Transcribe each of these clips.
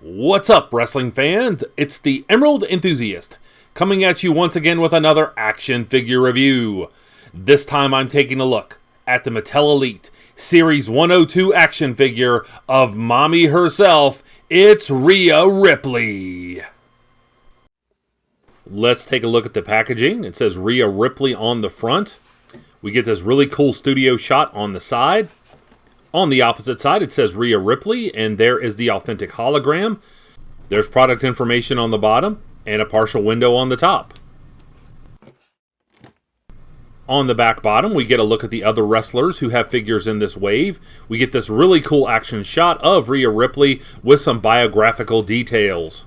What's up, wrestling fans? It's the Emerald Enthusiast, coming at you once again with another action figure review. This time I'm taking a look at the Mattel Elite Series 102 action figure of Mommy herself. It's Rhea Ripley. Let's take a look at the packaging. It says Rhea Ripley on the front. We get this really cool studio shot on the side. On the opposite side, it says Rhea Ripley, and there is the authentic hologram. There's product information on the bottom, and a partial window on the top. On the back bottom, we get a look at the other wrestlers who have figures in this wave. We get this really cool action shot of Rhea Ripley with some biographical details.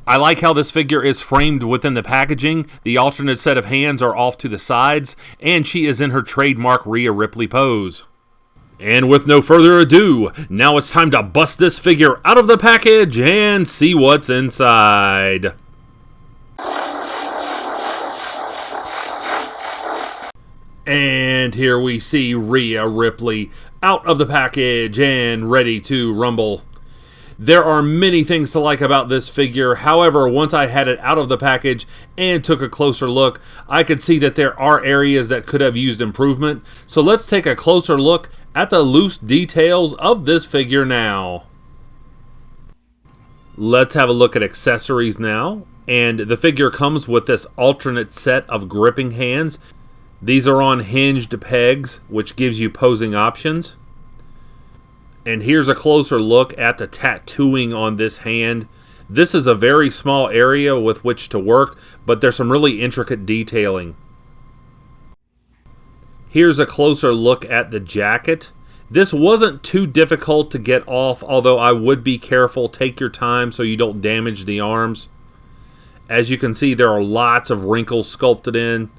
I like how this figure is framed within the packaging. The alternate set of hands are off to the sides, and she is in her trademark Rhea Ripley pose. And with no further ado, now it's time to bust this figure out of the package and see what's inside. And here we see Rhea Ripley out of the package and ready to rumble. There are many things to like about this figure. However, once I had it out of the package and took a closer look, I could see that there are areas that could have used improvement. So let's take a closer look at the loose details of this figure now. Let's have a look at accessories now. And the figure comes with this alternate set of gripping hands. These are on hinged pegs, which gives you posing options. And here's a closer look at the tattooing on this hand. This is a very small area with which to work, but there's some really intricate detailing. Here's a closer look at the jacket. This wasn't too difficult to get off, although I would be careful. Take your time so you don't damage the arms. As you can see, there are lots of wrinkles sculpted in.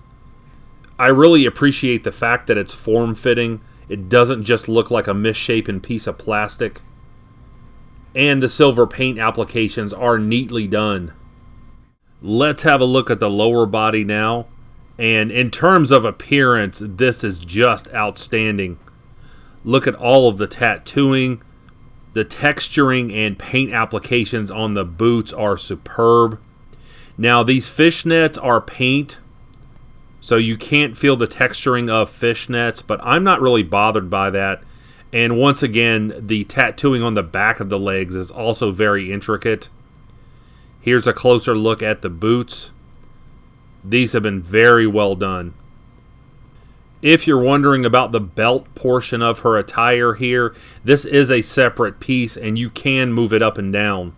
I really appreciate the fact that it's form-fitting. It doesn't just look like a misshapen piece of plastic. And the silver paint applications are neatly done. Let's have a look at the lower body now. And in terms of appearance, this is just outstanding. Look at all of the tattooing. The texturing and paint applications on the boots are superb. Now, these fishnets are paint, so you can't feel the texturing of fishnets, but I'm not really bothered by that. And once again, the tattooing on the back of the legs is also very intricate. Here's a closer look at the boots. These have been very well done. If you're wondering about the belt portion of her attire here, this is a separate piece and you can move it up and down.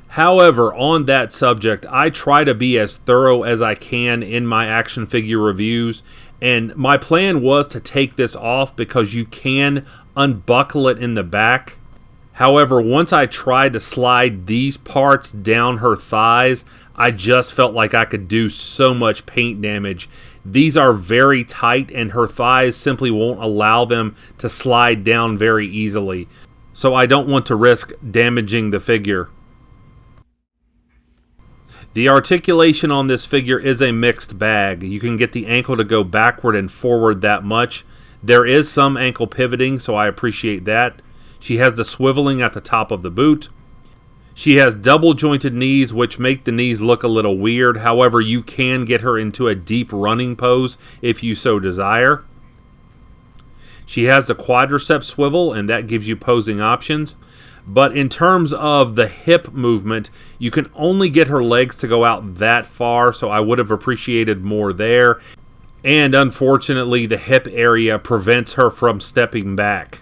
However, on that subject, I try to be as thorough as I can in my action figure reviews, and my plan was to take this off because you can unbuckle it in the back. However, once I tried to slide these parts down her thighs, I just felt like I could do so much paint damage. These are very tight and her thighs simply won't allow them to slide down very easily. So I don't want to risk damaging the figure. The articulation on this figure is a mixed bag. You can get the ankle to go backward and forward that much. There is some ankle pivoting, so I appreciate that. She has the swiveling at the top of the boot. She has double jointed knees, which make the knees look a little weird. However, you can get her into a deep running pose if you so desire. She has the quadricep swivel, and that gives you posing options. But in terms of the hip movement, you can only get her legs to go out that far, so I would have appreciated more there. And unfortunately, the hip area prevents her from stepping back.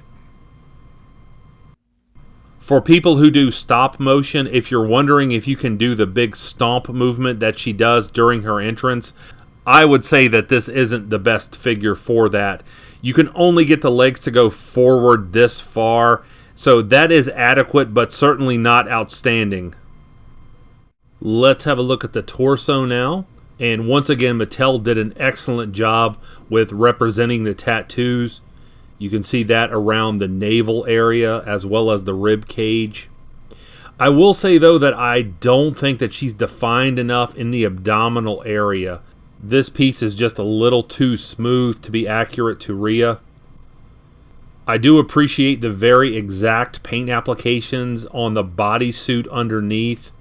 For people who do stop motion, if you're wondering if you can do the big stomp movement that she does during her entrance, I would say that this isn't the best figure for that. You can only get the legs to go forward this far, so that is adequate, but certainly not outstanding. Let's have a look at the torso now. And once again, Mattel did an excellent job with representing the tattoos. You can see that around the navel area as well as the rib cage. I will say, though, that I don't think that she's defined enough in the abdominal area. This piece is just a little too smooth to be accurate to Rhea. I do appreciate the very exact paint applications on the bodysuit underneath.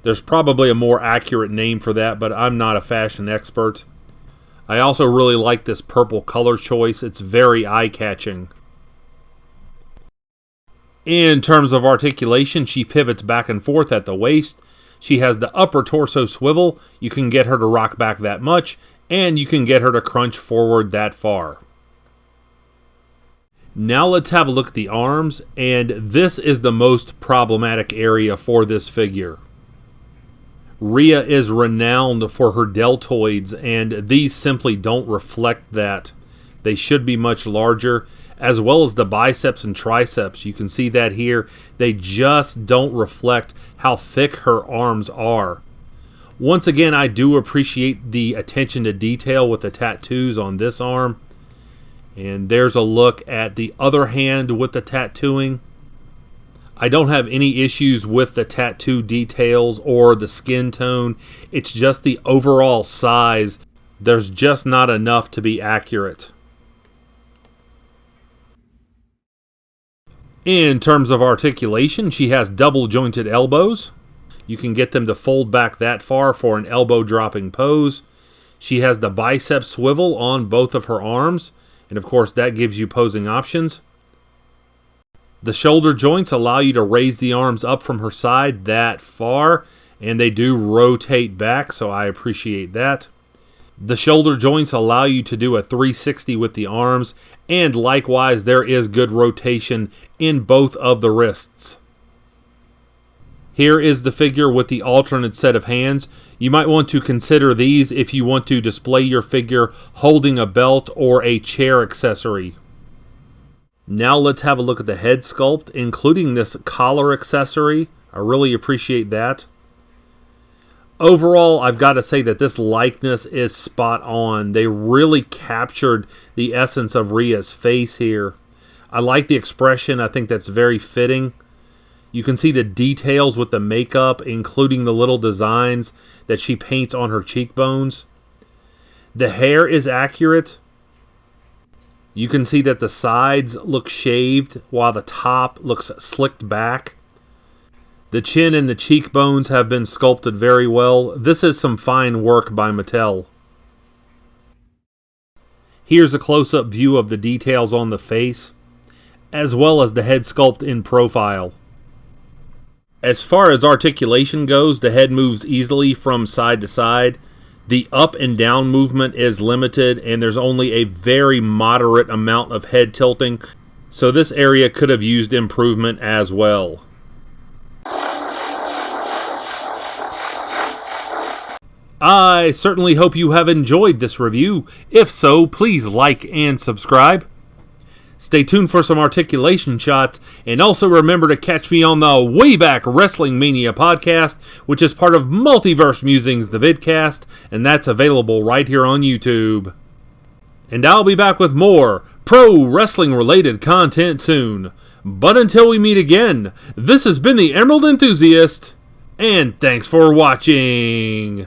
There's probably a more accurate name for that, but I'm not a fashion expert. I also really like this purple color choice. It's very eye-catching. In terms of articulation, she pivots back and forth at the waist. She has the upper torso swivel. You can get her to rock back that much, and you can get her to crunch forward that far. Now let's have a look at the arms, and this is the most problematic area for this figure. Rhea is renowned for her deltoids, and these simply don't reflect that. They should be much larger, as well as the biceps and triceps. You can see that here. They just don't reflect how thick her arms are. Once again, I do appreciate the attention to detail with the tattoos on this arm. And there's a look at the other hand with the tattooing. I don't have any issues with the tattoo details or the skin tone. It's just the overall size. There's just not enough to be accurate. In terms of articulation, she has double jointed elbows. You can get them to fold back that far for an elbow dropping pose. She has the bicep swivel on both of her arms, and of course that gives you posing options. The shoulder joints allow you to raise the arms up from her side that far, and they do rotate back, so I appreciate that. The shoulder joints allow you to do a 360 with the arms, and likewise there is good rotation in both of the wrists. Here is the figure with the alternate set of hands. You might want to consider these if you want to display your figure holding a belt or a chair accessory. Now let's have a look at the head sculpt, including this collar accessory. I really appreciate that. Overall, I've got to say that this likeness is spot on. They really captured the essence of Rhea's face here. I like the expression. I think that's very fitting. You can see the details with the makeup, including the little designs that she paints on her cheekbones. The hair is accurate. You can see that the sides look shaved while the top looks slicked back. The chin and the cheekbones have been sculpted very well. This is some fine work by Mattel. Here's a close-up view of the details on the face, as well as the head sculpt in profile. As far as articulation goes, the head moves easily from side to side. The up and down movement is limited, and there's only a very moderate amount of head tilting, so this area could have used improvement as well. I certainly hope you have enjoyed this review. If so, please like and subscribe. Stay tuned for some articulation shots, and also remember to catch me on the Way Back Wrestling Mania podcast, which is part of Multiverse Musings, the vidcast, and that's available right here on YouTube. And I'll be back with more pro wrestling related content soon. But until we meet again, this has been the Emerald Enthusiast, and thanks for watching.